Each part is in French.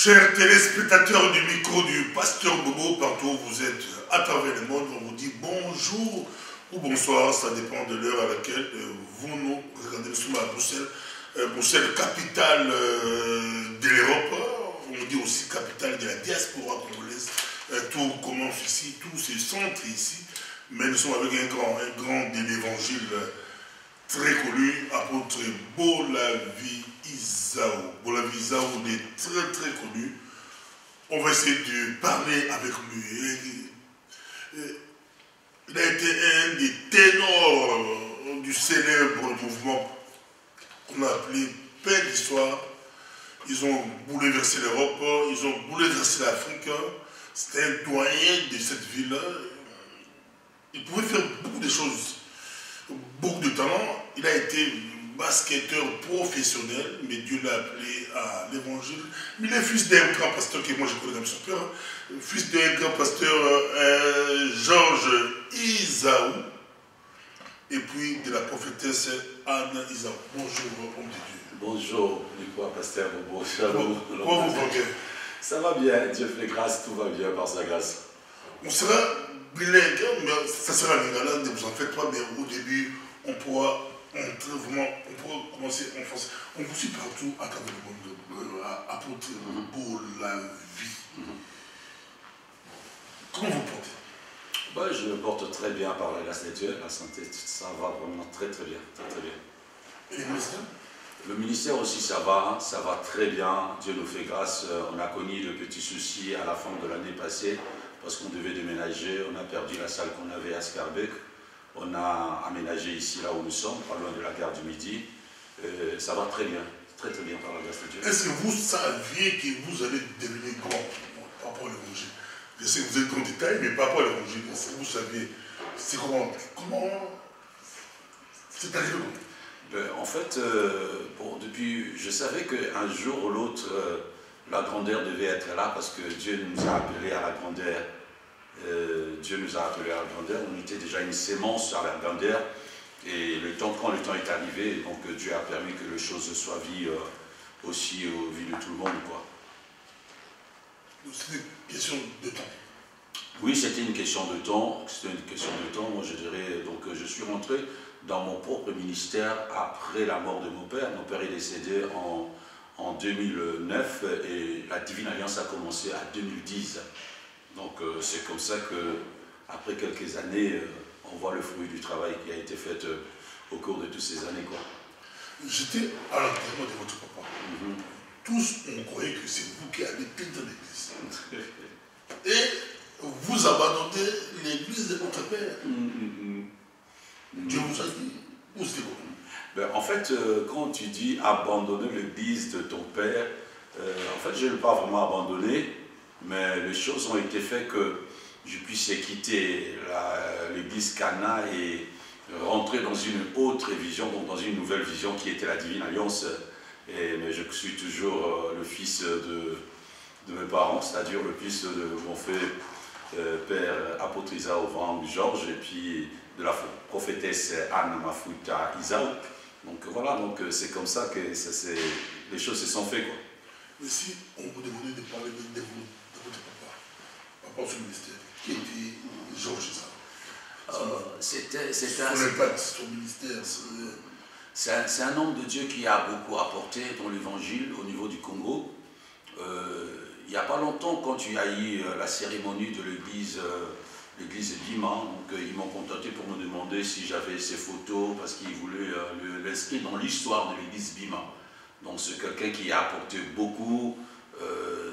Chers téléspectateurs du micro du Pasteur Bobo, partout où vous êtes à travers le monde, on vous dit bonjour ou bonsoir, ça dépend de l'heure à laquelle vous nous regardez. Nous sommes à Bruxelles, Bruxelles, capitale de l'Europe, on dit aussi capitale de la diaspora congolaise. Tout commence ici, tout se centre ici, mais nous sommes avec un grand de l'évangile très connu, apôtre Bolavi Izao. Bolavi Izao, il est très connu. On va essayer de parler avec lui. Il a été un des ténors du célèbre mouvement qu'on a appelé Paix d'Histoire. Ils ont bouleversé l'Europe, ils ont bouleversé l'Afrique. C'était un doyen de cette ville. Il pouvait faire beaucoup de choses. Beaucoup de talent. Il a été basketteur professionnel, mais Dieu l'a appelé à l'évangile. Il est fils d'un grand pasteur que moi je connais comme son père. Fils d'un grand pasteur Georges Izao. Et puis de la prophétesse Anne Izao. Bonjour, homme de Dieu. Bonjour, Nicolas Pasteur Bobo. Shalom. Comment vous va bien? Ça va bien, Dieu fait grâce, tout va bien par sa grâce. On sera bilingue, mais ça sera en lingala, ne vous en faites pas, mais au début, on pourra entrer vraiment, on pourra commencer en français. On vous suit partout à travers le monde, apôtre Bolavi. Comment vous portez? Bah, je me porte très bien par la grâce de Dieu, la santé, ça va vraiment très bien, très bien. Et les ministères? Le ministère aussi, ça va très bien, Dieu nous fait grâce. On a connu le petit souci à la fin de l'année passée, parce qu'on devait déménager, on a perdu la salle qu'on avait à Scarbeck. On a aménagé ici, là où nous sommes, pas loin de la gare du Midi. Ça va très bien par la grâce de Dieu. Est-ce que vous saviez que vous allez devenir grand par rapport à l'évangile? Je sais que vous êtes en détail, mais par rapport à l'évangile, est-ce que vous saviez, c'est comment c'est arrivé? En fait, depuis, je savais qu'un jour ou l'autre, la grandeur devait être là, parce que Dieu nous a appelés à la grandeur. On était déjà une sémence à la grandeur. Et quand le temps est arrivé, donc Dieu a permis que les choses soient vues aussi aux vues de tout le monde, quoi. C'était une question de temps. Oui, c'était une question de temps. Moi, je dirais, donc je suis rentré dans mon propre ministère après la mort de mon père. Mon père est décédé en 2009 et la Divine Alliance a commencé en 2010. Donc c'est comme ça qu'après quelques années, on voit le fruit du travail qui a été fait au cours de toutes ces années, quoi. J'étais à l'enterrement de votre papa. Tous, on croyait que c'est vous qui allez peindre l'église. Et vous abandonnez l'église de votre père. Dieu vous a dit, où c'est vous? En fait, quand tu dis abandonner l'église de ton père, en fait, je ne l'ai pas vraiment abandonné, mais les choses ont été faites que je puisse quitter l'église Cana et rentrer dans une autre vision, donc dans une nouvelle vision qui était la Divine Alliance. Mais je suis toujours le fils de mes parents, c'est-à-dire le fils de mon père apôtre Izao Van Georges, et puis de la prophétesse Anne Mafuta Izao. Donc voilà, donc c'est comme ça que les choses se sont faites, quoi. Mais si on vous demandait de parler de votre papa, par rapport à ce ministère, qui était Georges Izao? C'est un homme de Dieu qui a beaucoup apporté dans l'évangile au niveau du Congo. Il n'y a pas longtemps, quand il y a eu la cérémonie de l'église Bima, donc ils m'ont contacté pour me demander si j'avais ces photos, parce qu'ils voulaient l'inscrire dans l'histoire de l'église Bima. Donc c'est quelqu'un qui a apporté beaucoup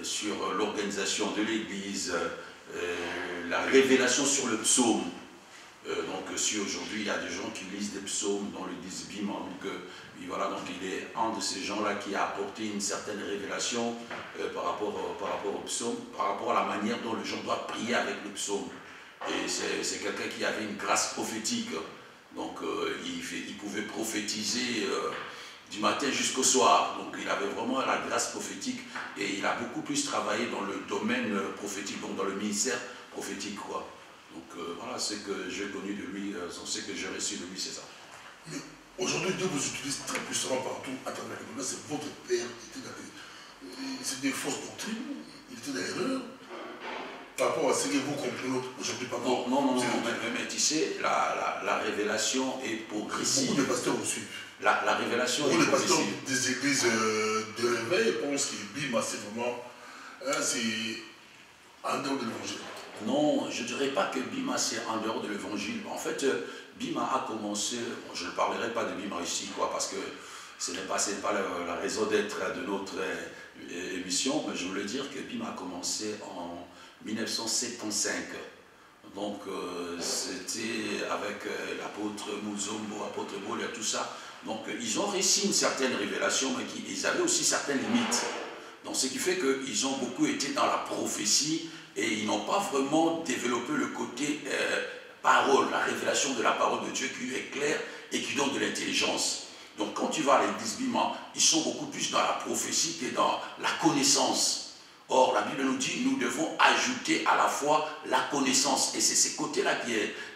sur l'organisation de l'église, la révélation sur le psaume. Donc si aujourd'hui il y a des gens qui lisent des psaumes dans l'église Bima, donc voilà, donc il est un de ces gens-là qui a apporté une certaine révélation par rapport au psaume, par rapport à la manière dont les gens doivent prier avec le psaume. Et c'est quelqu'un qui avait une grâce prophétique, donc il pouvait prophétiser du matin jusqu'au soir, donc il avait vraiment la grâce prophétique et il a beaucoup plus travaillé dans le domaine prophétique, donc dans le ministère prophétique, quoi. Donc voilà, ce que j'ai connu de lui, ce que j'ai reçu de lui, c'est ça. Mais aujourd'hui, Dieu vous utilise très puissamment partout à travers le monde. C'est votre père qui était dans c'est des fausses doctrines, il était dans l'erreur. Par rapport à ce que vous comprenez aujourd'hui, pas non, non, non, non, mais tu sais, la révélation est progressive. Beaucoup de pasteurs vous suivent. La révélation est progressive. Beaucoup de pasteurs des églises de réveil pensent que Bima, c'est vraiment, c'est en dehors de l'évangile. Non, je ne dirais pas que Bima, c'est en dehors de l'évangile. En fait, Bima a commencé, bon, je ne parlerai pas de Bima ici, quoi, parce que ce n'est pas la raison d'être de notre émission, mais je voulais dire que Bima a commencé en 1975. Donc, c'était avec l'apôtre Muzombo, l'apôtre Bolia, tout ça. Donc, ils ont réussi une certaine révélation, mais ils avaient aussi certaines limites. Donc, ce qui fait qu'ils ont beaucoup été dans la prophétie et ils n'ont pas vraiment développé le côté parole, la révélation de la parole de Dieu qui est claire et qui donne de l'intelligence. Donc, quand tu vas à l'église Bima, ils sont beaucoup plus dans la prophétie que dans la connaissance. Or, la Bible nous dit, nous devons ajouter à la fois la connaissance. Et c'est ce côté-là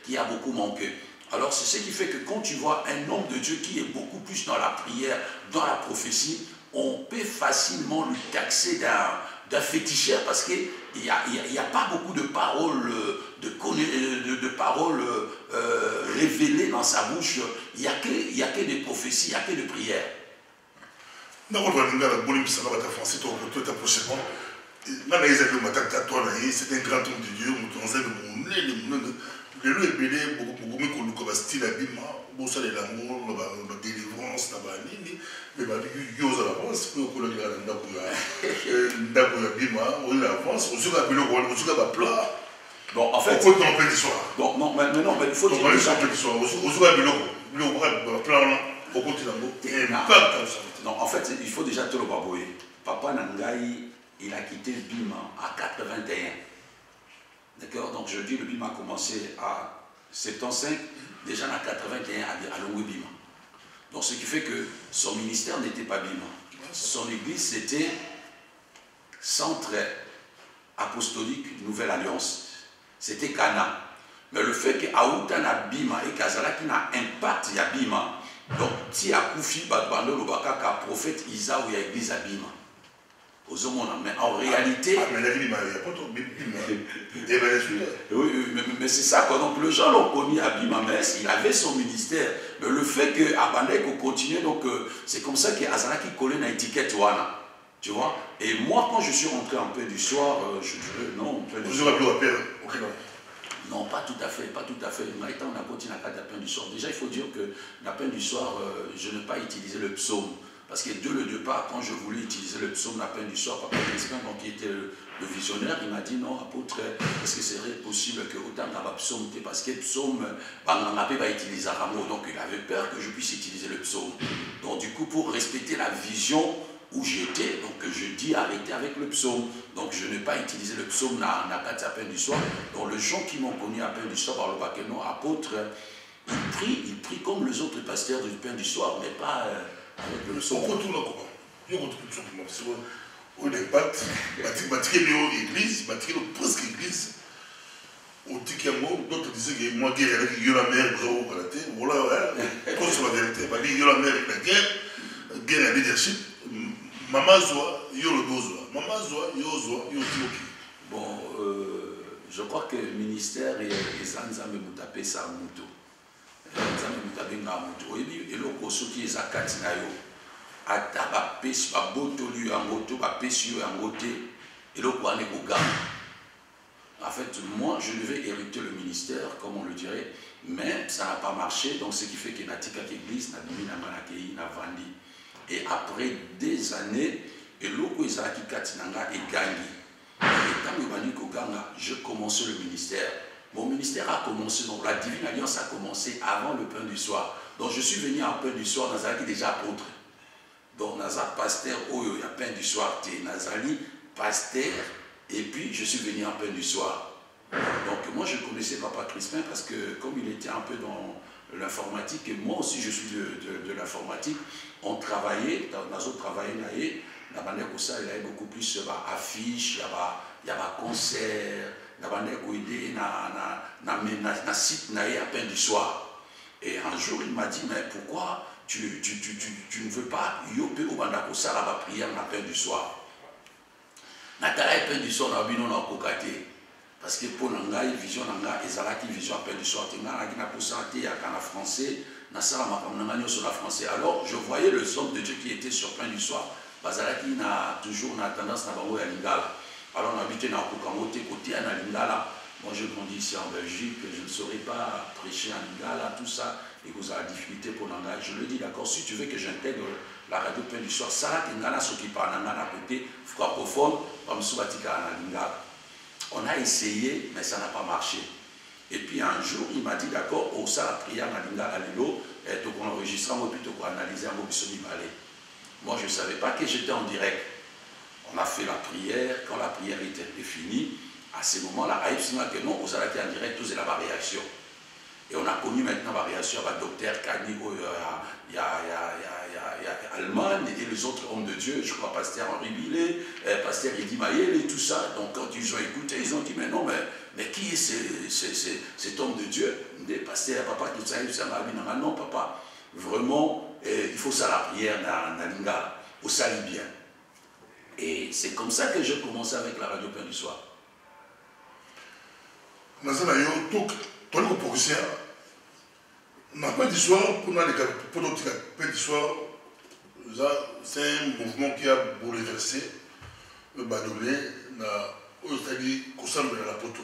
qui a beaucoup manqué. Alors, c'est ce qui fait que quand tu vois un homme de Dieu qui est beaucoup plus dans la prière, dans la prophétie, on peut facilement lui taxer d'un féticheur parce qu'il n'y a pas beaucoup de paroles, de paroles révélées dans sa bouche. Il n'y a que des prophéties, il n'y a que des prières. C'est un grand homme de Dieu, le est belé beaucoup beaucoup style Bima, bossa de l'amour, la délivrance, la banini, mais ma vie yosa l'avance, pour que le gars Bima, on l'avance, on se va belé, on se va plat. Bon, en fait, on peut en l'histoire. Bon, non, mais il faut dire. On se va belé, on va plat, on continue. Non, en fait, il faut déjà te le babouer. Papa Nangaï, il a quitté le Bima à 81. D'accord. Donc je dis le Bima a commencé à 75, déjà en 81 à Longwe Bima. Donc ce qui fait que son ministère n'était pas Bima. Son église c'était Centre Apostolique Nouvelle Alliance. C'était Cana. Mais le fait qu'Aoutan a Bima et Kazala qui n'a impact à Bima, donc si a Koufi Badbando Lobaka prophète Isa ou l'église à Bima. Mais en réalité. Oui, mais c'est ça quoi. Donc le gens l'ont connu à Bimamès, il avait son ministère. Mais le fait que Abandek continue, donc c'est comme ça qu'Azana qui collait une étiquette Wana. Tu vois. Et moi, quand je suis rentré en paix du soir, je dirais non. Non, pas tout à fait, pas tout à fait. Maintenant, on a continué à la paix du soir. Déjà, il faut dire que la paix du soir, je n'ai pas utilisé le psaume. Parce que dès le départ, quand je voulais utiliser le psaume la peine du soir, Papa Crispin, qui était le visionnaire, il m'a dit non, apôtre, est-ce que c'est possible que autant dans le psaume, parce que le psaume, on va utiliser Rameau, donc il avait peur que je puisse utiliser le psaume. Donc du coup, pour respecter la vision où j'étais, donc je dis arrêtez avec le psaume. Donc je n'ai pas utilisé le psaume dans la peine du soir. Donc les gens qui m'ont connu à peine du soir par le bac, non, apôtre, il prie comme les autres pasteurs du pain du soir, mais pas. On retourne là comment? Il y a un départ, l'église, presque église. Au Tikiamo, d'autres disaient que moi, il y a la mère, voilà, c'est la vérité. Il y a la mère, la guerre, la leadership. Maman Zoa, yo le dozo. Maman Zoa, yo Zoa, yo Tioki. Bon, je crois que le ministère et Zanza me tapé ça à Mouto. Et le qui est à Katinayo, à Tabapes, à Botolu, à Moto, à Pessio, à Moté, et le Kouane Bougam. En fait, moi, je devais hériter le ministère, comme on le dirait, mais ça n'a pas marché, donc ce qui fait que Natika Église, Nadimina Manakei, Navandi. Et après des années, et le Kouezaki Katinanga est gagné. Et quand je commençais le ministère. Mon ministère a commencé, donc la Divine Alliance a commencé avant le pain du soir. Donc je suis venu en pain du soir, Nazali déjà apôtre. Donc Nazali pasteur, il y a pain du soir, Nazali pasteur, et puis je suis venu en pain du soir. Donc moi je connaissais Papa Crispin parce que comme il était un peu dans l'informatique, et moi aussi je suis de l'informatique, on travaillait, dans notre travail, il y avait beaucoup plus d'affiches, il y avait concert. Na site à peine du soir. Et un jour il m'a dit mais pourquoi tu ne veux pas yope au bandako ça la prière à peine du soir. Natala et peine d'histoire na bino na kokate. Parce que pour nanga vision nanga ezalaki vision peine d'histoire tenga na posante ya kana français na sala makamnanga sur la français. Alors je voyais le homme de Dieu qui était sur peine d'histoire. Bazalaki na toujours na tendance na bango ya lingala. Alors on habitait na kokamote côté na lingala. Moi je grandis ici en Belgique, je ne saurais pas prêcher en lingala tout ça et vous avez la difficulté pour nanga. Je le dis d'accord, si tu veux que j'intègre la radio peine d'histoire, ça lingala ce qui parle nanga à côté francophone, comme Soubatika na lingala. On a essayé, mais ça n'a pas marché. Et puis un jour, il m'a dit, d'accord, au ça la prière, à Lilo, et tout qu'on enregistre, et puis tout qu'on analyse, moi, je ne savais pas que j'étais en direct. On a fait la prière, quand la prière était finie, à ce moment-là, que non, vous allez en direct, tous et la réaction. Et on a connu maintenant la réaction avec le docteur Kani, il y a Allemagne et les autres hommes de Dieu, je crois pasteur Henri Billet, pasteur Eddy Mayel et tout ça. Donc quand ils ont écouté, ils ont dit mais non, mais qui est cet homme de Dieu? Des pasteurs, papa, tout ça, non papa, vraiment, il faut ça la prière dans Lingala, au sali bien. Et c'est comme ça que j'ai commencé avec la radio Pain du Soir. Ma Pain du Soir, pour notre Pain du Soir, c'est un mouvement qui a bouleversé le Badolé, c'est-à-dire qu'on semble à la poteau.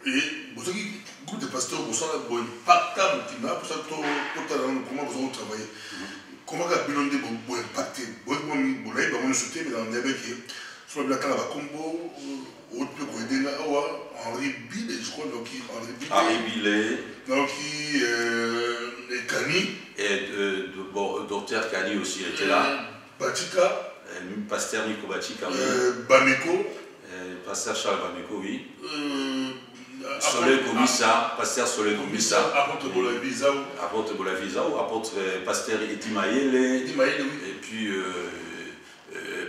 Et pour ce qui est groupe de pasteurs, pour ça, il y a un impactable pour ça, comment vous avez travaillé. Comment vous avez impacté, vous avez sauté, mais dans les qui soit bien la combo, autre peu qu'on aide Henri Billet, je crois, donc Henri Billet. Donc, et Kani. Et docteur Kani aussi était là. Batika. Pasteur Nico Batika. Bameko. Pasteur Charles Bameko, oui. Soleil Komissa, pasteur Soleil Komissa. Apôtre Bolavisa. Apôtre Bolavisa ou apôtre pasteur Eddy Mayel. Eddy Mayel, oui. Et puis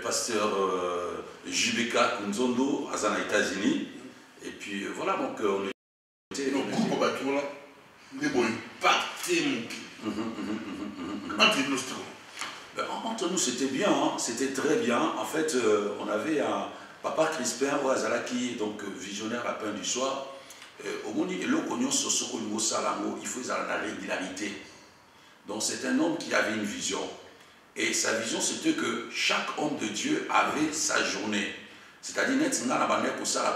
pasteur Jibeka Kunzondo, à les États-Unis. Et puis voilà, donc on était. Donc, groupe Batou là, les boys impacté entre nous, c'était bien, hein? C'était très bien. En fait, on avait un papa Crispin Ouazalaki, donc visionnaire à Pain du Soir. Au moment où il faut la régularité. Donc c'est un homme qui avait une vision. Et sa vision, c'était que chaque homme de Dieu avait sa journée. C'est-à-dire, on a la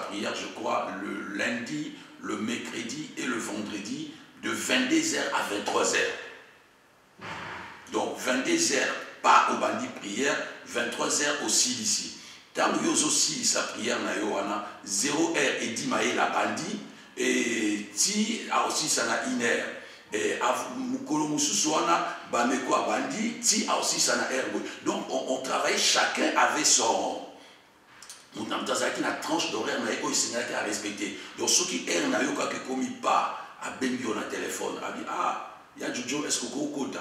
prière, je crois, le lundi, le mercredi et le vendredi, de 22h à 23h. Donc 22h, pas au bandit prière, 23h aussi ici. Tant que vous aussi sa prière, 0h et 10 maïs la bandit, et ti a aussi ça na 1h. Et Moukolo Moussousouana, Bameko a bandi, ti a aussi ça na R. Donc on travaille, chacun avait son. Nous avons une tranche d'horaire à respecter. Donc ceux qui errent n'a pas commis pas à Bengio dans le téléphone. Il y a Jojo, est-ce que vous avez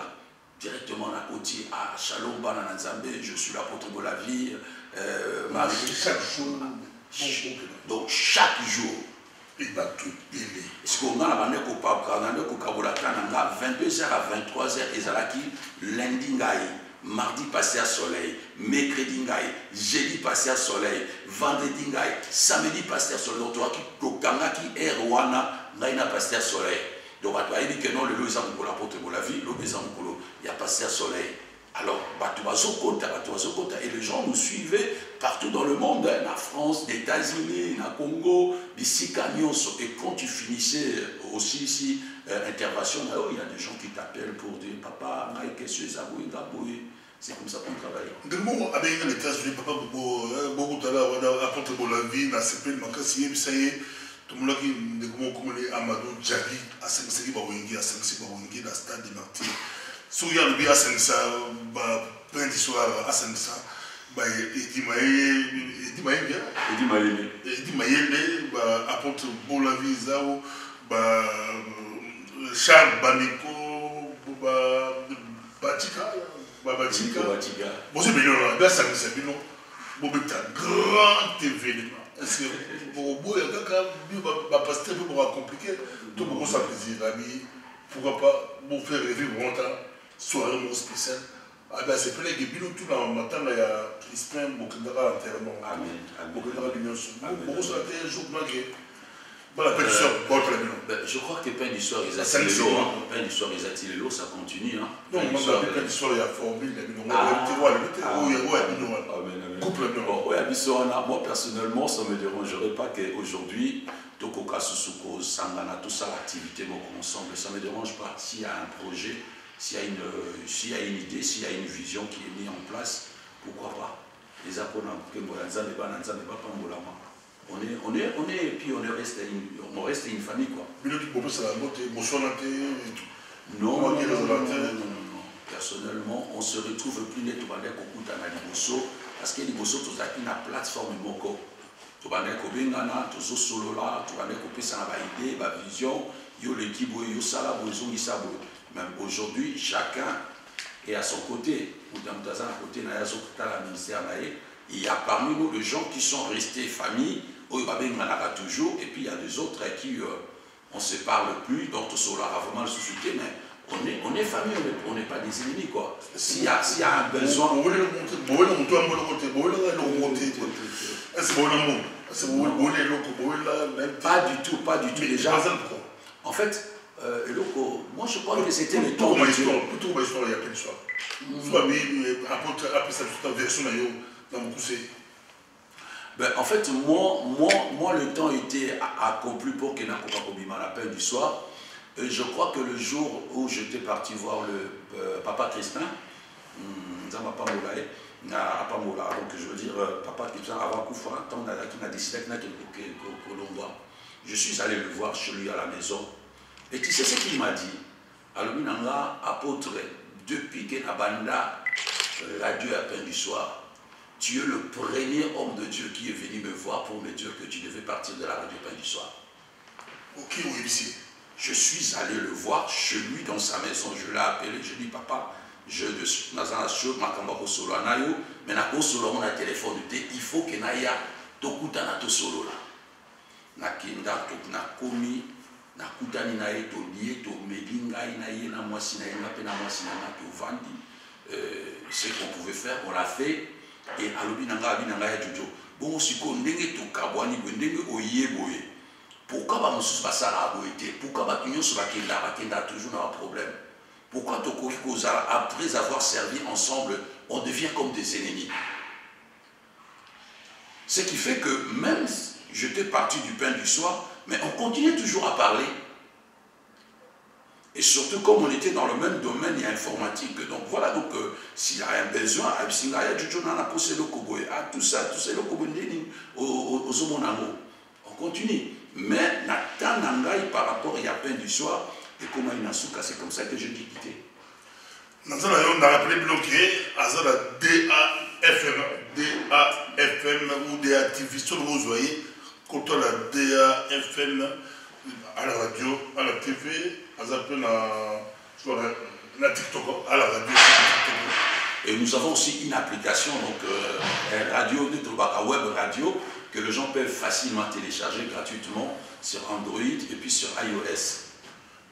directement à côté à Shalom Bananzambe, je suis l'apôtre de la vie. Chaque jour. Donc chaque jour. Il va tout péler. Est-ce qu'on a la 22h à 23h et lundi mardi passé à soleil, mercredi ngaï, jeudi passé à soleil, vendredi ngaï, samedi passé à soleil. Donc toi qui est Rwanda, ngaï passé à soleil. Donc tu as dit que non, le lot est pour l'apôtre de la vie, l'eau est pour il y a passé à soleil. Alors, et les gens nous suivaient partout dans le monde, en France, les États-Unis, au Congo, ici, et quand tu finissais aussi ici, intervention, il y a des gens qui t'appellent pour dire papa, qu'est-ce que c'est comme ça qu'on travaille. Avec les États-Unis, papa, beaucoup de temps, apôtre de la vie, dans ce pays, ça y est, tout le monde qui est Amadou Djali, à Saint-Séry, à Saint-Séry, dans le stade de Martyrs. Si vous avez à Saint-Séry, Pain du Soir à Saint-Séry, Eddy Mayel, apôtre Bolavisa, Charles Bameko, Batika. Bon, c'est bien là, ça c'est bien. Bon, c'est un grand événement. Est-ce que pour vous, il y a quelqu'un qui passer pour compliqué, tout pour ça plaisir, ami. Pourquoi pas vous faire rêver longtemps, soirée spéciale Ah ben c'est plein de bilous tout dans le matin, il y a Crispin, Bokendara, enterrement. Amen. Bokendara, l'union. Beaucoup ça a été un jour malgré. Je crois que Pain d'Histoire, ils attirent l'eau. Pain d'Histoire, ils attirent l'eau, ça continue. Hein. Non, moi, Pain d'Histoire, il y a formule, moi, personnellement, ça ne me dérangerait pas qu'aujourd'hui, Tokoka Susuko, Sangana, tout ça, l'activité ensemble, ça ne me dérange pas. S'il y a un projet, s'il y a une idée, s'il y a une vision qui est mise en place, pourquoi pas. Les Apona, et puis on reste une famille, quoi. Non. Personnellement, on se retrouve plus net au Liboso, parce que Liboso, tu as une plateforme moko. Tu as une solo là, tu as une idée, une vision, l'équipe, même aujourd'hui, chacun est à son côté. Il y a parmi nous des gens qui sont restés famille, toujours, et puis il y a des autres à qui on ne se parle plus, donc tout cela a vraiment le société, mais on est famille, on n'est pas des ennemis, quoi. S'il y a un besoin... Pas du tout déjà. En fait, moi je crois que c'était le temps de Dieu. Ben, en fait, moi, le temps était accompli pour que Nakobima la peine du soir. Et je crois que le jour où j'étais parti voir le papa Crispin, donc je veux dire, papa Crispin, avant Koufa, qui a décidé que je suis allé le voir chez lui à la maison. Et tu sais ce qu'il m'a dit? Alubinanga, apôtre, depuis que Nabanda, radio à peine du soir, tu es le premier homme de Dieu qui est venu me voir pour me dire que tu devais partir de la radio pain du soir. Ok, oui, ici. Je suis allé le voir chez lui dans sa maison. Je l'ai appelé, je lui dis papa, je suis dans la chose, mais on a téléphone, il faut que Naya tokuta na to solo là. Nakenda na komi na kutani na to lié to melinga na yena mwasi na yenga pe na mwasi na to vandi. Ce qu'on pouvait faire, on l'a fait. Et alobi nanga abinanga ya jojo bon siko ndenge to kabwani ndenge oyeboye pourquoi ba mususu basala aboité pourquoi ba nyonso bakenda toujours dans un problème pourquoi tokoki kozala après avoir servi ensemble on devient comme des ennemis ce qui fait que même j'étais parti du pain du soir mais on continuait toujours à parler. Et surtout, comme on était dans le même domaine informatique, donc voilà, donc s'il y a un besoin, tout ça, on continue. Mais par rapport à peine du soir, et comment il c'est comme ça que je dis quitter. Nous avons rappelé bloqué à la DAFM ou DATV, sur vous voyez, quand on a DAFM à la radio, à la TV, à TikTok, à la radio. Et nous avons aussi une application, donc radio, web radio, que les gens peuvent facilement télécharger gratuitement sur Android et puis sur iOS.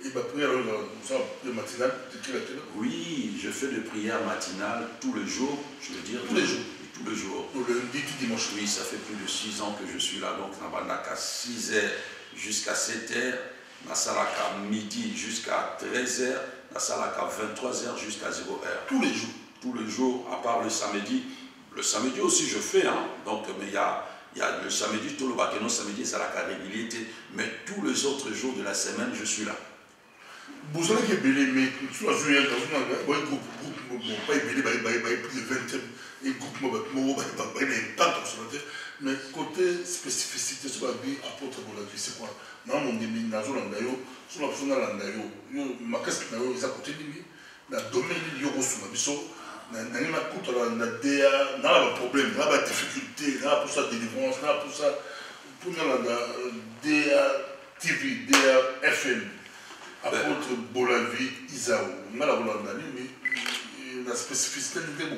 Et ma prière, le matinal, oui, je fais des prières matinales tous les jours, je veux dire. Tous les jours. Tous les jours. Le lundi, tout dimanche. Oui, ça fait plus de 6 ans que je suis là, donc à 6h jusqu'à 7h. Nasalaka midi jusqu'à 13h, Nasalaka 23h jusqu'à 0h. Tous les jours. Tous les jours, à part le samedi. Le samedi aussi je fais, hein. Donc, mais il y a le samedi, tout le bateau, samedi, c'est la régularité. Mais tous les autres jours de la semaine, je suis là. Vous savez que mais tu as joué dans un groupe, pas plus de 20 et mais côté spécificité sur la vie, apôtre pour la vie, c'est quoi? Non, on dit, sur la personne ma casque, ils à côté de lui, dans le domaine de l'Yoro, on a un problème, on a des difficultés, on a pour ça délivrance, on a pour ça, pour la DA TV, DA FM, apôtre Bolavi, Isao, on a la spécificité de l'Yoro,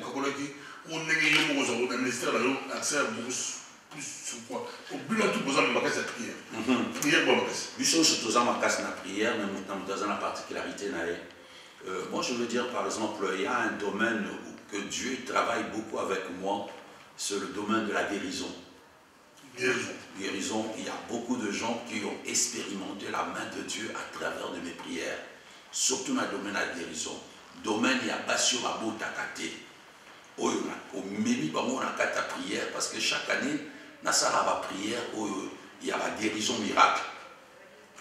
on a un ministère accès à plus sur quoi. Au but de tout besoin de ma casse de prière. Prière pour ma casse. Biso je te ma casse na prière, mais dans la particularité moi je veux dire par exemple, il y a un domaine où que Dieu travaille beaucoup avec moi sur le domaine de la guérison. Guérison, il y a beaucoup de gens qui ont expérimenté la main de Dieu à travers de mes prières. Surtout dans le domaine de la guérison. Domaine, il y a Bassio Mabo Takate. Au Mémi Bango, on a ta prière parce que chaque année, dans la prière, il y a la guérison miracle.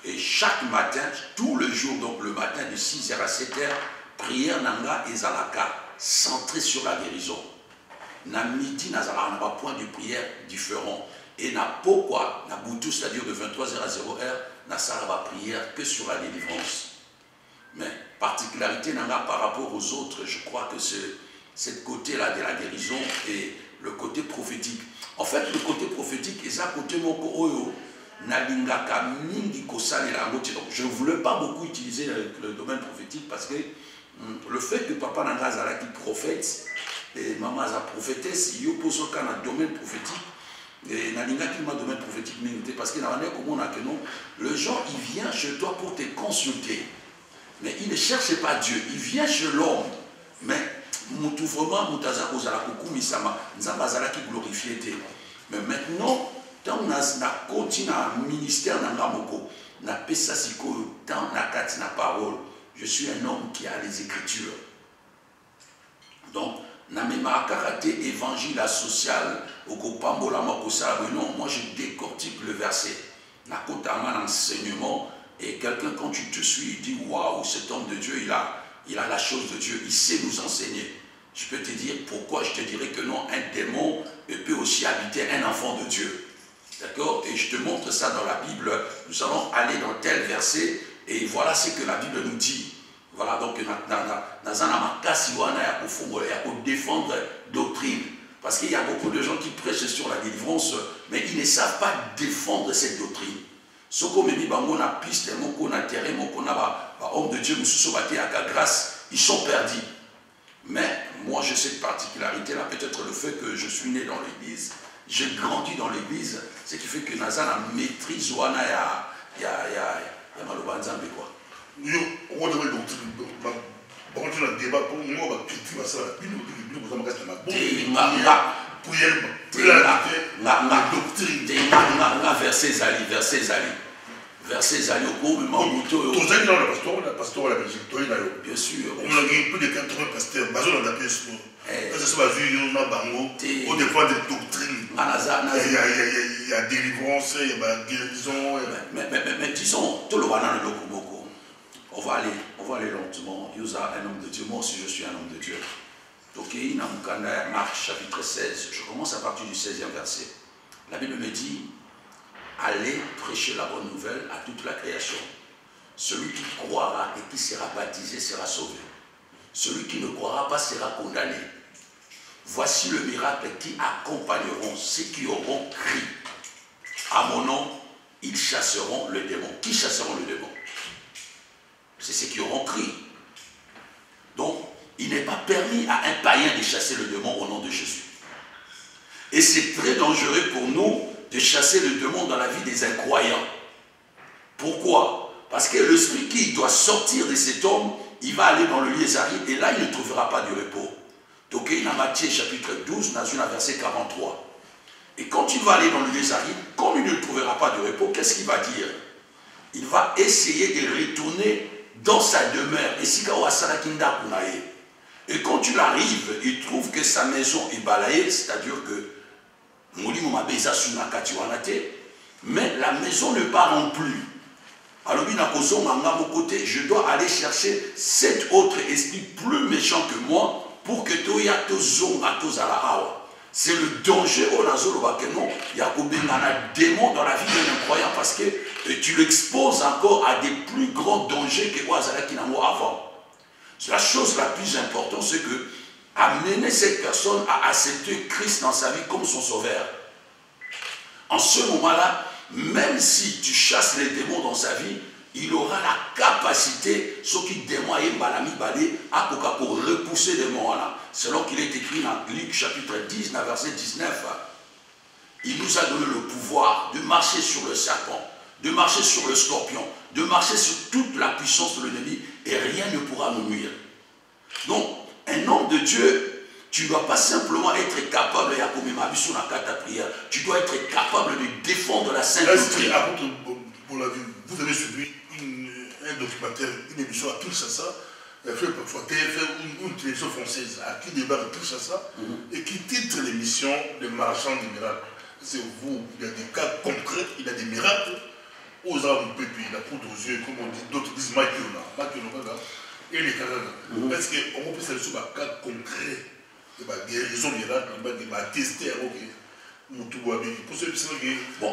Et chaque matin, tout le jour, donc le matin de 6h à 7h, prière Nanga et Zalaka, centrée sur la guérison. Na midi, on a un point de prière différent. Et na pourquoi, na boutou, c'est-à-dire de 23h à 0h, na salaba prière que sur la délivrance. Mais particularité Nanga par rapport aux autres, je crois que c'est cette côté-là de la guérison et le côté prophétique. En fait, le côté prophétique, c'est un côté moko oyo. Donc, je ne voulais pas beaucoup utiliser le domaine prophétique parce que le fait que papa Nangazala qui prophète et maman a prophétesse, il y a un domaine prophétique et Nalinga qui m'a domaine prophétique parce que le gens il vient chez toi pour te consulter, mais il ne cherche pas Dieu, il vient chez l'homme, mais vraiment Moutaza Kozala Koku Misama Nzambazala qui glorifiait. Mais maintenant tant on a continué à ministère dans Ramoko, on a pesa siko, tant on a kati na parole. Je suis un homme qui a les Écritures. Donc, na même karaté évangile social, au kopambola makosala, non, moi je décortique le verset. Na kotama l'enseignement et quelqu'un quand tu te suis, il dit waouh, cet homme de Dieu, il a la chose de Dieu, il sait nous enseigner. Je peux te dire pourquoi je te dirais que non, un démon peut aussi habiter un enfant de Dieu. D'accord? Et je te montre ça dans la Bible. Nous allons aller dans tel verset et voilà ce que la Bible nous dit. Voilà, donc dans un cas, il faut défendre doctrine. Parce qu'il y a beaucoup de gens qui prêchent sur la délivrance, mais ils ne savent pas défendre cette doctrine. Ce qu'on me dit, on a piste, on a terrain, on a homme de Dieu, à grâce, ils sont perdus. Mais moi, j'ai cette particularité-là, peut-être le fait que je suis né dans l'église. J'ai grandi dans l'église, ce qui fait que Nazana maîtrise Wana ya Maloba Nzambe quoi. Yo, on devrait donc rentrer dans le débat pour moi, on va critiquer ça, la Bible, vous avez la bonne verset Zali. Verset Zali, au cours du Mamouto. Tous les gens, le pasteur, la Belgique, bien sûr. On a gagné plus de 80 pasteurs, basés dans la paix. Quand ce soit vu, on a bango, on défend des doctrines. Il y a délivrance, il y a guérison. Mais disons, tout le Wana le Lokomoko, on va aller lentement. Yusa, un homme de Dieu, moi aussi je suis un homme de Dieu. Donc, il y a Marc chapitre 16, je commence à partir du 16e verset. La Bible me dit, allez prêcher la bonne nouvelle à toute la création. Celui qui croira et qui sera baptisé sera sauvé. Celui qui ne croira pas sera condamné. Voici le miracle qui accompagneront ceux qui auront crié. À mon nom, ils chasseront le démon. Qui chasseront le démon? C'est ceux qui auront crié. Donc, il n'est pas permis à un païen de chasser le démon au nom de Jésus. Et c'est très dangereux pour nous de chasser le démon dans la vie des incroyants. Pourquoi? Parce que l'esprit qui doit sortir de cet homme, il va aller dans le lieu aride et là, il ne trouvera pas de repos. Donc, il y a Matthieu chapitre 12, dans une verset 43. Et quand il va aller dans le lieu aride, comme il ne trouvera pas de repos, qu'est-ce qu'il va dire? Il va essayer de retourner dans sa demeure. Et quand il arrive, il trouve que sa maison est balayée, c'est-à-dire que mais la maison ne part non plus. Alors, je dois aller chercher cet autre esprit plus méchant que moi pour que c'est le danger au il y a un démon dans la vie d'un incroyant parce que tu l'exposes encore à des plus grands dangers que avant. La chose la plus importante, c'est que amener cette personne à accepter Christ dans sa vie comme son sauveur. En ce moment-là, même si tu chasses les démons dans sa vie, il aura la capacité, ce qui démon pour repousser les démons là. Selon qu'il est écrit dans Luc chapitre 10, verset 19, il nous a donné le pouvoir de marcher sur le serpent, de marcher sur le scorpion, de marcher sur toute la puissance de l'ennemi et rien ne pourra nous nuire. Donc, un homme de Dieu, Tu ne dois pas simplement être capable, tu dois être capable de défendre la Sainte Doctrine. Vous avez suivi un documentaire, une émission à Kinshasa, fait parfois TF1 ou une télévision française à qui débat de Kinshasa et qui titre l'émission Les marchands des miracles. C'est vous, il y a des cas concrets, il y a des miracles. Aux armes, il a poudre aux yeux, comme on dit, d'autres disent Makiola, et les Canadiens. Parce qu'on peut s'aller sur un cas concret. Il y a des guérisons miracles, il y a des tests, pour ceux qui savent que bon,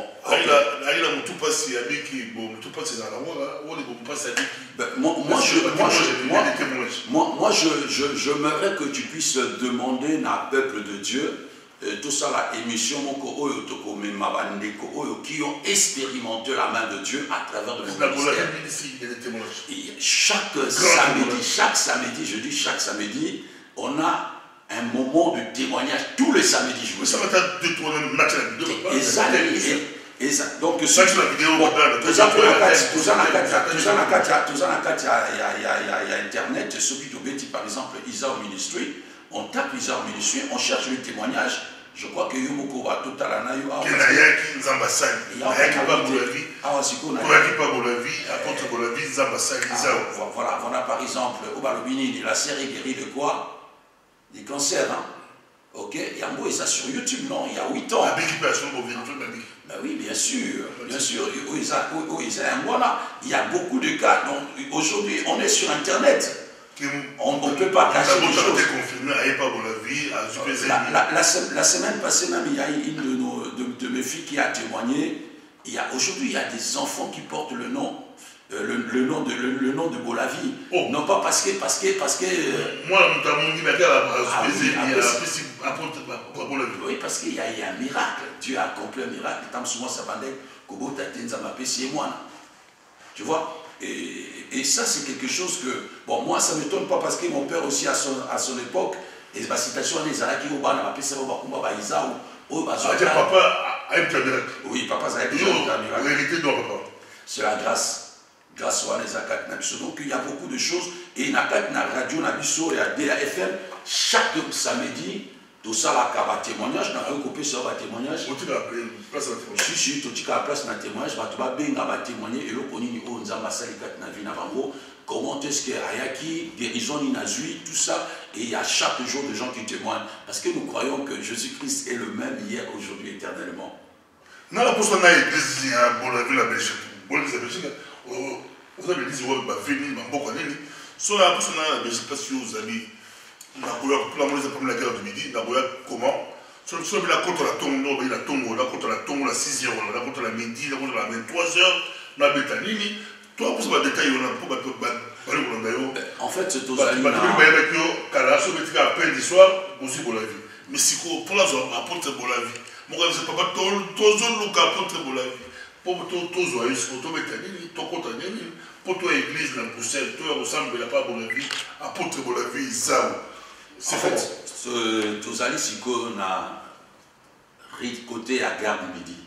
moi j'aimerais que tu puisses demander à peuple de Dieu tout ça la émission qui ont expérimenté la main de Dieu à travers de mon ministère. Chaque samedi, je dis chaque samedi, on a un moment de témoignage tous les samedis. Je vous ça va être deux tours donc ça c'est la vidéo il y a internet ceux qui te par exemple Isao Ministry, on tape Isao Ministry, on cherche le témoignage. Je crois que Yomoko va tout à la naïo voilà par exemple la série guérie de quoi? Du cancer, hein? Ok, Yambo et ça sur YouTube, non? Il y a 8 ans. Ben oui, bien sûr. Voilà, il y a beaucoup de cas. Donc aujourd'hui, on est sur Internet. On ne peut pas cacher les choses. La semaine passée même, il y a une de mes filles qui a témoigné. Aujourd'hui, il y a des enfants qui portent le nom. Le nom de Bolavie. Oh. Non pas parce que moi, oui, parce qu'il y a un miracle. Dieu a accompli un miracle. Tu vois? Et ça, c'est quelque chose que... Bon, moi, ça ne m'étonne pas parce que mon père aussi, à son époque, et la citation des Araki, papa a un miracle. Oui, papa a un miracle. C'est la grâce. Grâce à les donc il y a beaucoup de choses et na radio na biso et à DAFM chaque samedi tout ça là ka témoignage na recopier sur ba témoignage si tout la place na témoignage ba ba benga ba témoigner et loko nini o nzamba sali kat na vie na bango comment est-ce que ayaki guérison ni nazui tout ça et il y a chaque jour des gens qui témoignent parce que nous croyons que Jésus-Christ est le même hier aujourd'hui éternellement. Na la personne na église ya Bolavie la Belgique. Vous avez dit, vous avez venu, sur la personne, je ne sais pas si vous avez la guerre de midi, comment sur la contre la tombe, la tombe, la contre la tombe, la 6h, la contre la midi, la contre la 23h, la bétanini. Toi, vous avez détaillé, on a en fait, c'est aux amis. Mais si pour la zone, apporte pour la vie. Moi, je ne sais pas, tout le monde apporte pour la vie. Pour tous les pour toi église dans Bruxelles, toi ressemble pas pour la vie, apôtre pour la vie, ça. En fait, tous les siko na côté à gare du Midi.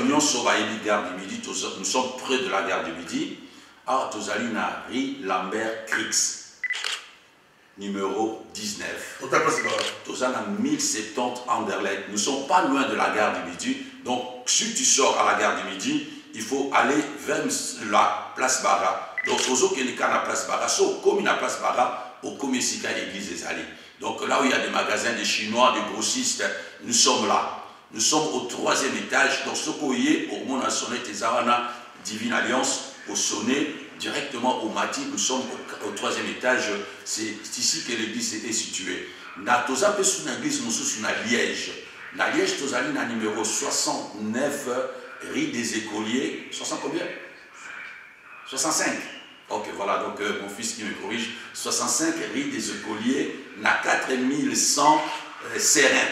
Nous sommes à la gare du Midi, nous sommes près de la gare du Midi. Alors, tous les na rue Lambert Crix, numéro 19. Tous à 1070 Anderlecht. Nous ne sommes pas loin de la gare du Midi. Donc, si tu sors à la gare du Midi, il faut aller vers la place Barra. Donc, aux qui est la place Barra, comme la place Barra, au Comessica l'église des Allées. Donc, là où il y a des magasins, des Chinois, des grossistes, nous sommes là. Nous sommes au 3e étage. Donc, ce qu'on y est, au monde à sonner Tezarana, Divine Alliance, au sonnet, directement au Mati, nous sommes au 3e étage. C'est ici que l'église est située. Nous avons une église, nous sommes à Liège. La Liège, nous avons un numéro 69, rue des Écoliers. 60 combien? 65. Ok, voilà, donc mon fils qui me corrige. 65, rue des Écoliers, na 4100 Serein.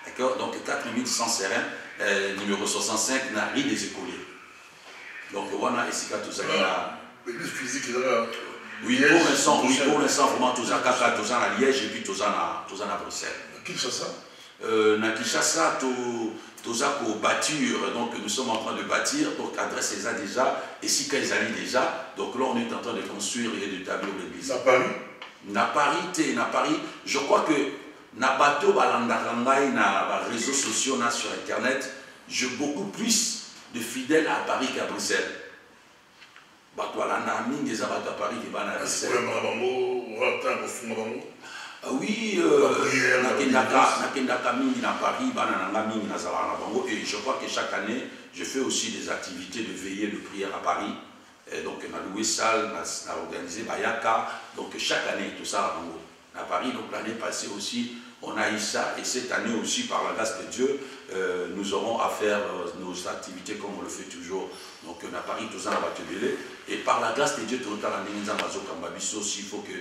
D'accord? Donc 4100 Serein, numéro 65, na rue des Écoliers. Donc voilà, ici, quand tout ça. L'église physique, là. Oui, pour l'instant, vraiment, tout ça à Liège et puis tout ça à Bruxelles. Qui fait ça? Na Kinshasa, tous à bâtir, donc nous sommes en train de bâtir, donc adresse les a déjà, et si qu'ils allaient déjà, donc là on est en train de construire et d'établir l'église. À Paris? Na Paris, je crois que na bateau balandarangai na réseaux sociaux na sur internet, j'ai beaucoup plus de fidèles à Paris qu'à Bruxelles. Bateau balanda mingi za bateau à Paris qui va à Bruxelles. Ah oui, nakendaka mingi na Paris, banana mingi na zala na bango, et je crois que chaque année, je fais aussi des activités de veillée de prière à Paris. Et donc, on a loué salle, on a organisé Bayaka, donc chaque année, tout ça à Paris. Donc l'année passée aussi, on a eu ça, et cette année aussi, par la grâce de Dieu, nous aurons à faire nos activités comme on le fait toujours. Donc on a Paris, tout ça, on va te délai. Et par la grâce de Dieu, tout le temps, il faut que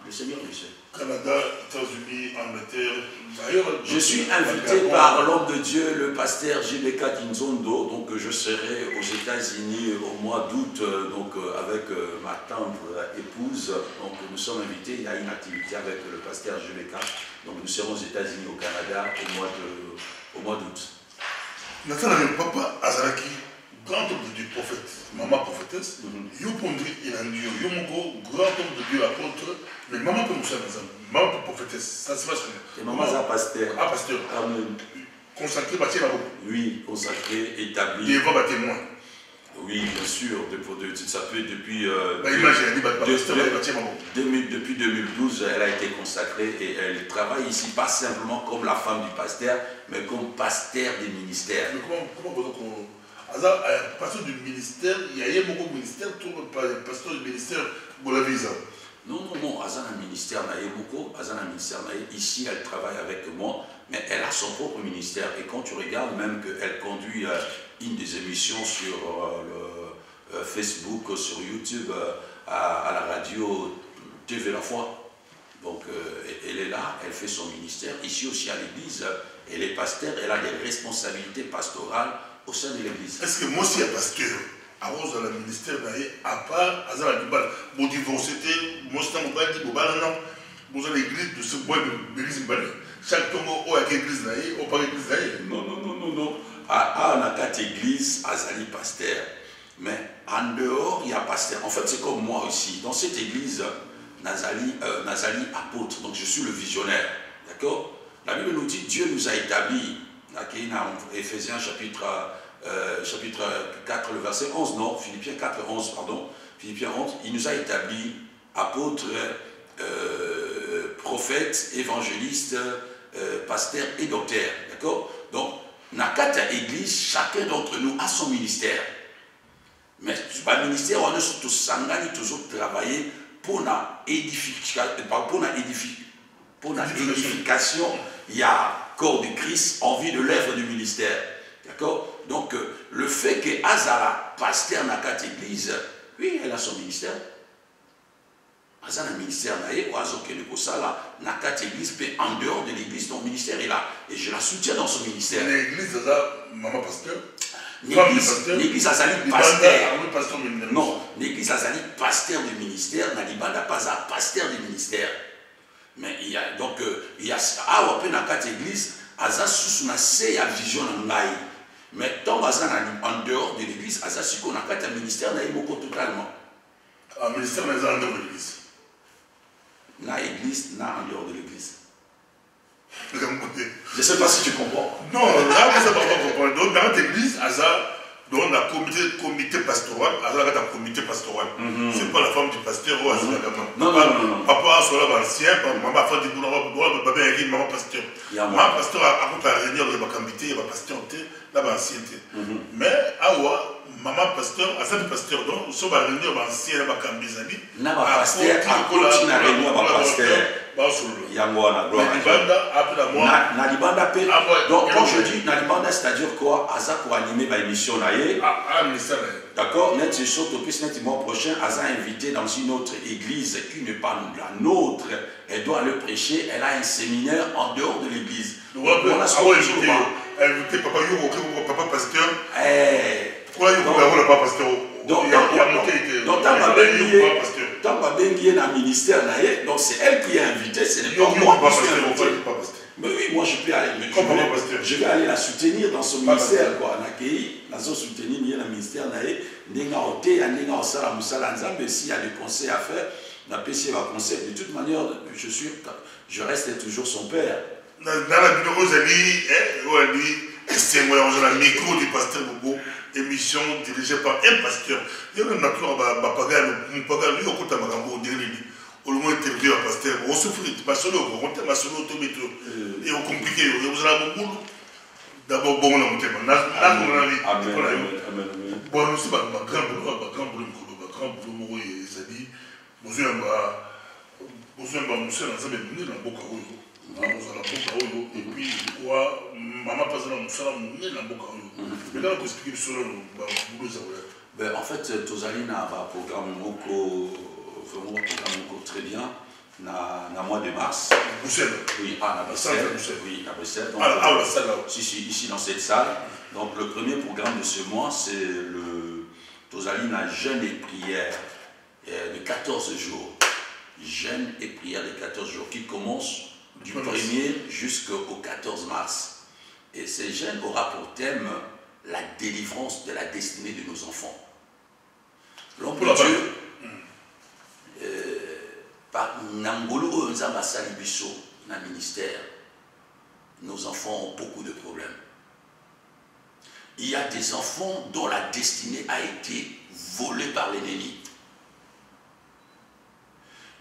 le Seigneur le sait. Canada, États-Unis, Angleterre, d'ailleurs. Je suis invité par l'homme de Dieu, le pasteur Jibeka Kinzondo. Donc je serai aux États-Unis au mois d'août, donc avec ma tendre épouse. Donc nous sommes invités. Il y a une activité avec le pasteur Jibeka. Donc nous serons aux États-Unis, au Canada, au mois d'août. Nathan, papa Azaraki, grand homme de Dieu, prophète, maman prophétesse, yo pondri il a Dieu, yo mon grand homme de Dieu, apôtre, mais maman peut nous faire maman prophétesse, ça se passe bien. Et maman c'est pasteur. Ah, pasteur. Amen. Consacré, bâti là-bas. Oui, consacré, établi. Et va témoin. Oui, bien sûr, ça peut depuis, depuis 2012, elle a été consacrée et elle travaille ici, pas simplement comme la femme du pasteur, mais comme pasteur des ministères. Mais comment pasteur du ministère, il y a beaucoup de ministères, tout le pasteur du ministère, pour la visa. Non, Azana ministère naïe beaucoup, Azana ministère naïe, ici elle travaille avec moi, mais elle a son propre ministère. Et quand tu regardes même qu'elle conduit une des émissions sur le Facebook, sur YouTube, à la radio TV La Foi. Donc elle est là, elle fait son ministère. Ici aussi à l'église, elle est pasteur, elle a des responsabilités pastorales au sein de l'église. Est-ce que moi aussi, un pasteur à cause de la ministère, à part, à la bon divorcé, moi je suis dans l'église de ce bois de l'église. Chaque tombeau a l'église, on parle d'église. Non. À la église, Azali pasteur. Mais en dehors, il y a pasteur. En fait, c'est comme moi aussi. Dans cette église, Nazali apôtre. Donc je suis le visionnaire. D'accord? La Bible nous dit Dieu nous a établis. Éphésiens chapitre 4, le verset 11, non, Philippiens 4, 11, pardon, Philippiens 11, il nous a établis apôtres, prophètes, évangélistes, pasteurs et docteurs, d'accord? Donc, dans la église, chacun d'entre nous a son ministère. Mais le ministère, on est surtout s'engagé, toujours travailler pour la édification, il y a corps de Christ en vue de l'œuvre du ministère. D'accord? Donc, le fait que Azala, pasteur dans cette église, oui, elle a son ministère. Azala a un ministère, ou Azala dans cette église, mais en dehors de l'église, son ministère est là. Et je la soutiens dans son ministère. L'église, Azala, maman pasteur? L'église Azali pasteur. Non, l'église Azali pasteur du ministère, Nalibanda pas un pasteur du ministère. Mais il y a donc, il y a dans cette église, Azali sous la vision en laï. Mais tant en dehors de l'église, Azali sous qu'on a un ministère, n'a pas totalement. Un ministère, n'a pas en dehors de l'église. N'a l'église, n'a en dehors de l'église. Je ne sais pas si tu comprends. Non, là, ça ne va pas comprendre. Donc, dans l'église, dans le comité pastoral, un comité pastoral. Ce n'est pas la femme du pasteur ou non. Papa, soit là, ancien, maman, femme du maman, pasteur. Maman, pasteur, a réunir le comité, il va pasteur, là, ancienneté. Mais, maman, pasteur, à pasteur, donc, si on va réunir l'ancien, là, pasteur, donc quand je dis Nalibanda, c'est-à-dire quoi? Aza pour animer ma émission. D'accord? Le mois prochain, Aza est invité dans une autre église qui n'est pas la nôtre. Elle doit le prêcher. Elle a un séminaire en dehors de l'église. Invité papa pasteur. Pourquoi il y a pas pasteur? Donc, tant que dans le ministère, donc c'est elle qui est invitée, ce n'est pas moi qui suis invité. Mais oui, moi je peux aller, je vais aller la soutenir dans son ministère, quoi. Dans son soutenir dans le ministère, s'il y a des conseils à faire, n'a pas essayé un concept. De toute manière, je reste toujours son père. Dans la vidéo, vous avez dit, c'est moi, on a un micro du pasteur Bobo, émission dirigée par un pasteur. Il y a un acteur, mon pagano, lui, on compte à Magambo, au moins interviewé un pasteur. On souffre, pas solo, on compte à ma solo, et on compliqué, vous avez beaucoup. D'abord, bon, on a monté, on a bon, nous sommes un grand boulot, ils dit, vous avez et puis quoi maman passe dans mon salon mais là on explique sur le en fait Tozali a un programme très bien na mois de mars. Bruxelles. Oui, à Bruxelles. Oui, à Bruxelles. Donc, la salle là. Ici dans cette salle. Donc le premier programme de ce mois c'est le Tozali a jeûne et prière de 14 jours. Jeûne et prière de 14 jours qui commence du 1er jusqu'au 14 mars. Et ce jeûne aura pour thème la délivrance de la destinée de nos enfants. L'homme de Dieu, par Nangolo Nzamba Salibiso, dans le ministère, nos enfants ont beaucoup de problèmes. Il y a des enfants dont la destinée a été volée par l'ennemi.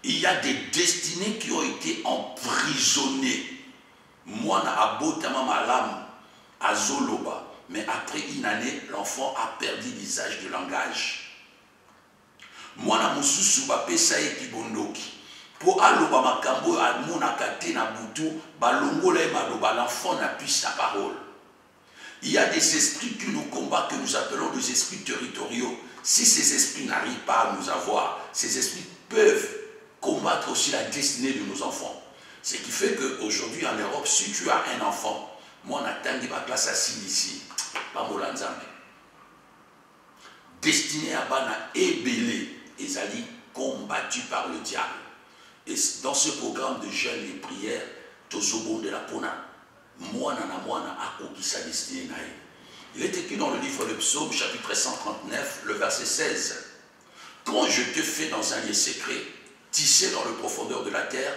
Il y a des destinées qui ont été emprisonnées. Moi, à Botama Malam, à Zoloba, mais après une année, l'enfant a perdu l'usage du langage. Moi, na Moussousou, Bapesa et Kibondoki, pour Aloba Makambo, Almonakate, Nabutu, Balongola et Maloba, l'enfant n'a plus sa parole. Il y a des esprits qui nous combattent, que nous appelons des esprits territoriaux. Si ces esprits n'arrivent pas à nous avoir, ces esprits peuvent combattre aussi la destinée de nos enfants. Ce qui fait qu'aujourd'hui en Europe, si tu as un enfant, moi j'attends ma classe assise ici, pas Molanzambe. Destiné à Bana Ebélé, Ezali combattu par le diable. Et dans ce programme de jeûne et prière, Tozobo de la Pona, Moana a conquis sa destinée. Il est écrit dans le livre de Psaume, chapitre 139, le verset 16. Quand je te fais dans un lieu secret, tissé dans le profondeur de la terre,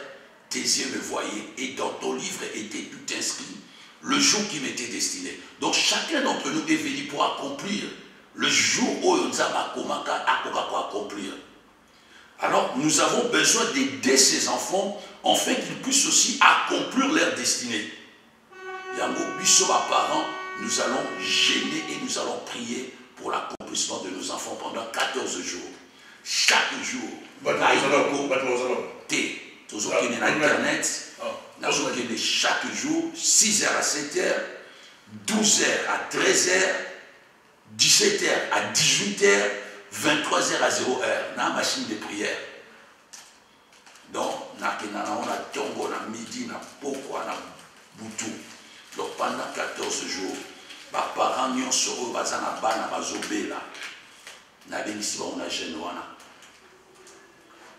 tes yeux me voyaient et dans ton livre était tout inscrit le jour qui m'était destiné. Donc chacun d'entre nous est venu pour accomplir le jour où nous avons accomplir. Alors nous avons besoin d'aider ces enfants afin qu'ils puissent aussi accomplir leur destinée. Yango Bissoba parents, nous allons gêner et nous allons prier pour l'accomplissement de nos enfants pendant 14 jours. Chaque jour, Internet, chaque jour, 6h à 7h, 12h à 13h, 17h à 18h, 23h à 0h, dans la machine de prière. Donc, on a Tongo, on a Midi, on a Poko, on a Boutou. Donc, pendant 14 jours, les parents ont sorti, ils ont été là. Na benisi ba on a jeune wana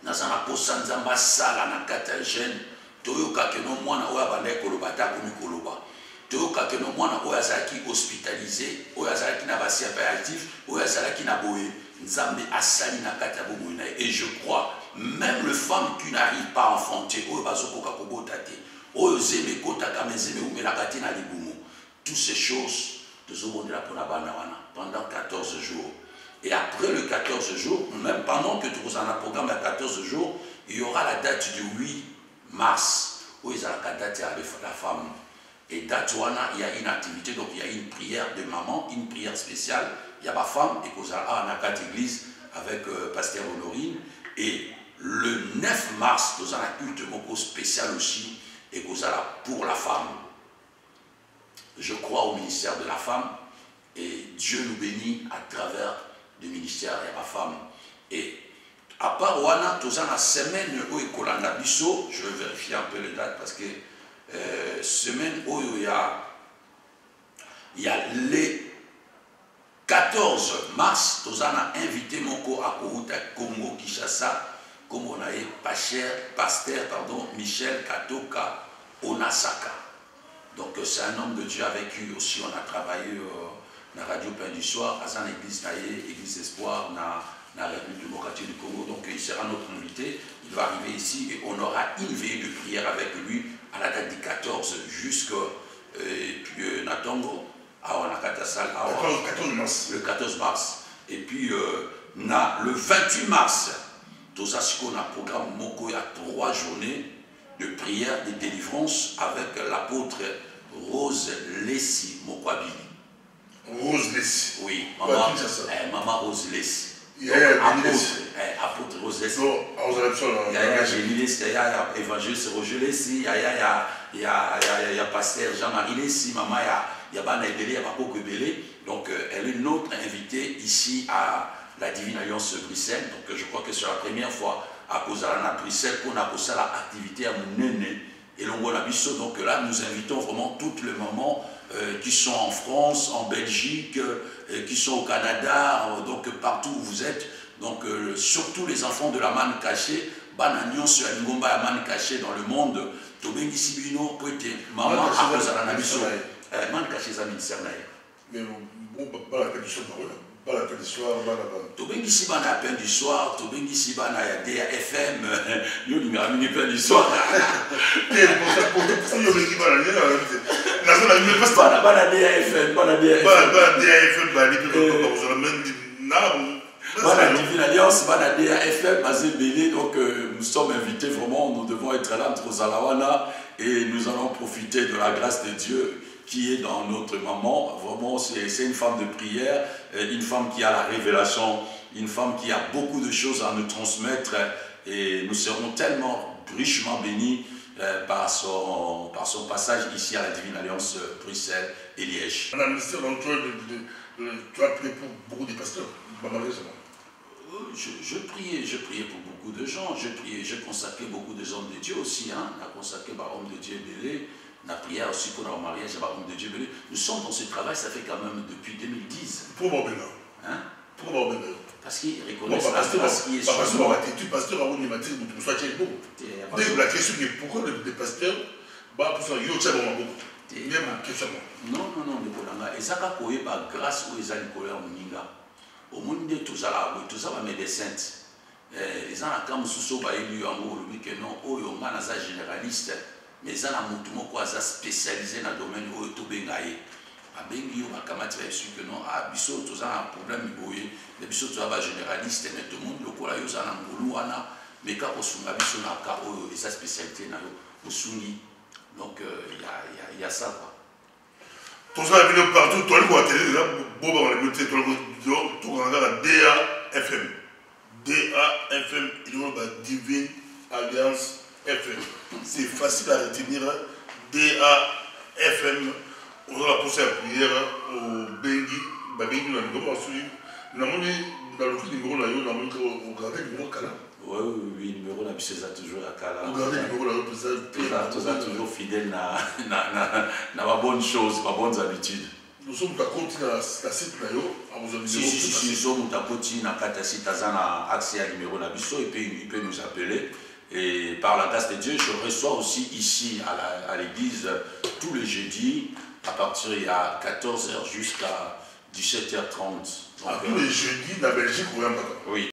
nazana posanza masala na kata jeune toyoka ke no mwana oya banda koloba ta komi koloba toyoka ke no mwana oya azalaki hospitalisé oya azalaki na basi palliatif oya azalaki na boye nzambe asali na kata bomoyi na et je crois même les femmes qui n'arrivent pas à enfanter oyo bazokoka kobota te oyo zeme kotaka mezeme umelaka te na libumu toutes ces choses tozobondela mpona bana wana pendant 14 jours. Et après le 14 jours, même pendant que tu as un programme de 14 jours, il y aura la date du 8 mars, où il y a la date de la femme. Et date il y a une activité, donc il y a une prière de maman, une prière spéciale. Il y a ma femme, et qu'on a une carte église avec Pasteur Honorine. Et le 9 mars, nous avons un culte spécial aussi, et qu'on a pour la femme. Je crois au ministère de la femme, et Dieu nous bénit à travers du ministère et ma femme. Et à part Wana, tous la semaine où je vais vérifier un peu les dates parce que semaine où il y a les 14 mars, tous a invité mon co à Congo Kinshasa, comme on a eu pasteur Michel Katoka Onasaka. Donc c'est un homme de Dieu avec qui aussi on a travaillé na Radio Pain du Soir, à l'église Église Espoir, dans la République démocratique du Congo. Donc il sera notre invité. Il il va arriver ici et on aura une veillée de prière avec lui à la date du 14 jusqu'au Natongo. On a 14 mars. Le 14 mars. Et puis, le 28 mars, nous avons un programme Moko, il y a 3 journées de prière, de délivrance avec l'apôtre Rose Lessi Mokwabili. Rose Lessi. Oui, maman Rose Lessi. Apôtre Rose Lessi. Il y a évangéliste Roger Lessi, il y a pasteur Jean-Marie Lessi, maman, il y a Bana Ebele, il y a Bako Ebele. Donc, elle est notre invitée ici à la Divine Alliance Bruxelles. Donc, je crois que c'est la première fois à cause de la Bruxelles qu'on a posé l'activité à mon aîné et l'on donc là, nous invitons vraiment toutes les mamans qui sont en France, en Belgique, qui sont au Canada, donc partout où vous êtes. Donc, surtout les enfants de la manne cachée, Bananion sur la Ngomba la manne cachée dans le monde. Tobengi Sibino, Poete, maman, à cause de la Nabiso. Man cachée, ça ministère. Mais bon, pas la peine du soir, pas la peine du soir, Tobengi Sibana à peine du soir, Tobengi Sibana à DAFM, yo numéro à peine du soir. Donc nous sommes invités vraiment, nous devons être là entre Zalawana et nous allons profiter de la grâce de Dieu qui est dans notre maman. Vraiment, c'est une femme de prière, une femme qui a la révélation, une femme qui a beaucoup de choses à nous transmettre et nous serons tellement richement bénis par son passage ici à la Divine Alliance Bruxelles et Liège. Tu as prié pour beaucoup de pasteurs, je priais pour beaucoup de gens, j'ai consacré beaucoup de hommes de Dieu aussi, hein. On a consacré par homme de Dieu Belé, on a prié aussi pour leur mariage par homme de Dieu Belé. Nous sommes dans ce travail, ça fait quand même depuis 2010. Pourquoi bien? Hein? Pourquoi bien? Parce qu'ils reconnaissent la grâce qui est sur nous. Tu pasteur avant de me dire que tu sois bon. La question est pourquoi les pasteurs, pour ça, ils ont même question. Non, et ça a été par grâce aux Nicolas Moninga. Au monde de tout ça, médecins. Ils ont comme sous élu en gros, que non, ils sont généralistes, mais ils ont spécialisé dans le domaine où ils sont bengaï. Abengi ou akamati va su que non, biso tous un problème boye, les biso tous un généraliste, mais tout le monde le kola yosa na ngulu wana, mais quand on sunga biso na ka et sa spécialité na yo, osungi. Donc il y a ça quoi. Tout ça est venu partout, toi le quoi télé là, bon on le mettait toi le tout on a la DAFM. DAFM, il y a Divine Alliance FM. C'est facile à retenir DAFM. On a poussé la prière au Bengi, Bengi dans le numéro dans le numéro là, on a regardé le numéro Kala. Oui, le numéro là, c'est toujours à Kala. Regardez le numéro là, toujours fidèle à la bonne chose, à bonnes habitudes. Nous sommes à continuer à la site là, à vous inviter. Si nous sommes à continuer à la site, à accès à numéro là, il peut nous appeler. Et par la grâce de Dieu, je reçois aussi ici à l'église tous les jeudis. À partir de 14h jusqu'à 17h30. Tous les jeudis, la Belgique, oui.